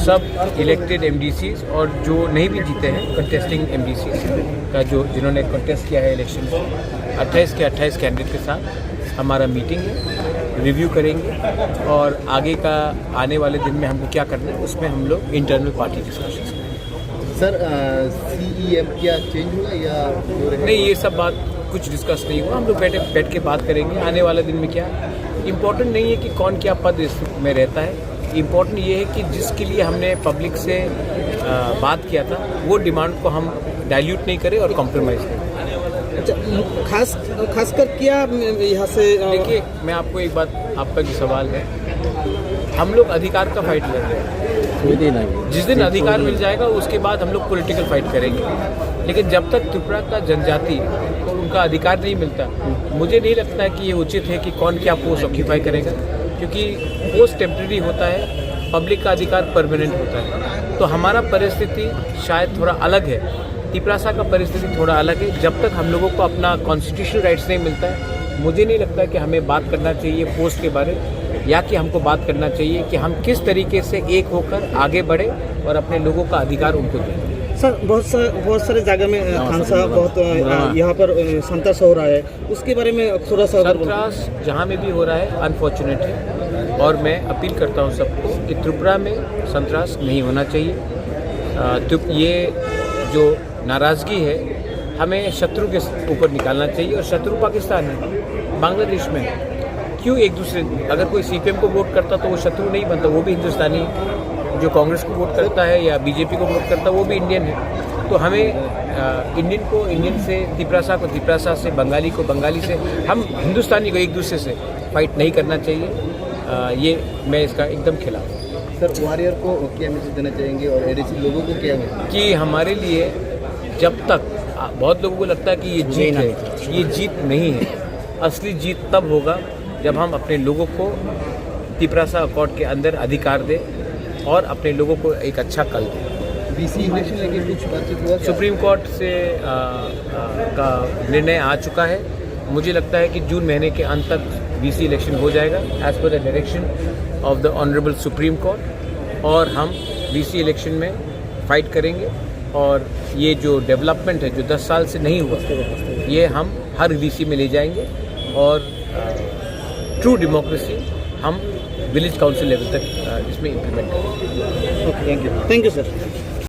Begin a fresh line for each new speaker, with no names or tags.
सब इलेक्टेड एमडीसीज और जो नहीं भी जीते हैं कंटेस्टिंग एमडीसीज का जिन्होंने कंटेस्ट किया है इलेक्शन को 28 के 28 कैंडिडेट के साथ हमारा मीटिंग है, रिव्यू करेंगे और आगे का आने वाले दिन में हमको क्या करना है उसमें हम लोग इंटरनल पार्टी डिस्कशन करेंगे।
सर CEM क्या चेंज होगा या
नहीं, ये सब बात कुछ डिस्कस नहीं हुआ। हम लोग बैठ के बात करेंगे आने वाले दिन में क्या। इम्पोर्टेंट नहीं है कि कौन क्या पद में रहता है, इम्पोर्टेंट ये है कि जिसके लिए हमने पब्लिक से बात किया था वो डिमांड को हम डाइल्यूट नहीं करें और कॉम्प्रोमाइज़ करें।
अच्छा, खासकर क्या यहाँ से
देखिए, मैं आपको एक बात, आपका जो सवाल है, हम लोग अधिकार का फाइट लड़ रहे हैं। जिस दिन अधिकार मिल जाएगा उसके बाद हम लोग पॉलिटिकल फाइट करेंगे, लेकिन जब तक त्रिपुरा का जनजाति को उनका अधिकार नहीं मिलता, मुझे नहीं लगता है कि ये उचित है कि कौन क्या पोस्ट ऑक्यूपाई करेगा, क्योंकि पोस्ट टेम्परेरी होता है, पब्लिक का अधिकार परमानेंट होता है। तो हमारा परिस्थिति शायद थोड़ा अलग है, त्रिपुरा का परिस्थिति थोड़ा अलग है। जब तक हम लोगों को अपना कॉन्स्टिट्यूशनल राइट्स नहीं मिलता है, मुझे नहीं लगता कि हमें बात करना चाहिए पोस्ट के बारे में, या कि हमको बात करना चाहिए कि हम किस तरीके से एक होकर आगे बढ़े और अपने लोगों का अधिकार उनको दें।
सर, बहुत सारे जगह में खानसा बहुत यहाँ पर संतर्स हो रहा है, उसके बारे में थोड़ा सा
संतरास जहाँ में भी हो रहा है अनफॉर्चुनेट है, और मैं अपील करता हूँ सबको कि त्रिपुरा में संतरास नहीं होना चाहिए। तो ये जो नाराज़गी है हमें शत्रु के ऊपर निकालना चाहिए, और शत्रु पाकिस्तान है, बांग्लादेश में है। क्यों एक दूसरे, अगर कोई CPM को वोट करता तो वो शत्रु नहीं बनता, वो भी हिंदुस्तानी है। जो कांग्रेस को वोट करता है या BJP को वोट करता है वो भी इंडियन है। तो हमें इंडियन को इंडियन से, त्रिपुरा को त्रिपुरा से, बंगाली को बंगाली से, हम हिंदुस्तानी को एक दूसरे से फाइट नहीं करना चाहिए। ये मैं इसका एकदम खिलाफ हूँ।
सर, वॉरियर को क्या मैसेज देना चाहेंगे और ADC लोगों को क्या है
कि हमारे लिए जब तक, बहुत लोगों को लगता है कि ये जीत है, ये जीत नहीं है। असली जीत तब होगा जब हम अपने लोगों को त्रिपुरा अकॉर्ड के अंदर अधिकार दें और अपने लोगों को एक अच्छा कल दें।
BC इलेक्शन लेके कुछ बातचीत हुआ?
सुप्रीम कोर्ट से का निर्णय आ चुका है। मुझे लगता है कि जून महीने के अंत तक BC इलेक्शन हो जाएगा as per the direction of the honourable Supreme Court, और हम BC इलेक्शन में फाइट करेंगे। और ये जो डेवलपमेंट है जो 10 साल से नहीं हुआ, ये हम हर BC में ले जाएंगे, और ट्रू डेमोक्रेसी हम विलेज काउंसिल लेवल तक इसमें इम्प्लीमेंट करेंगे।
Okay, thank you sir.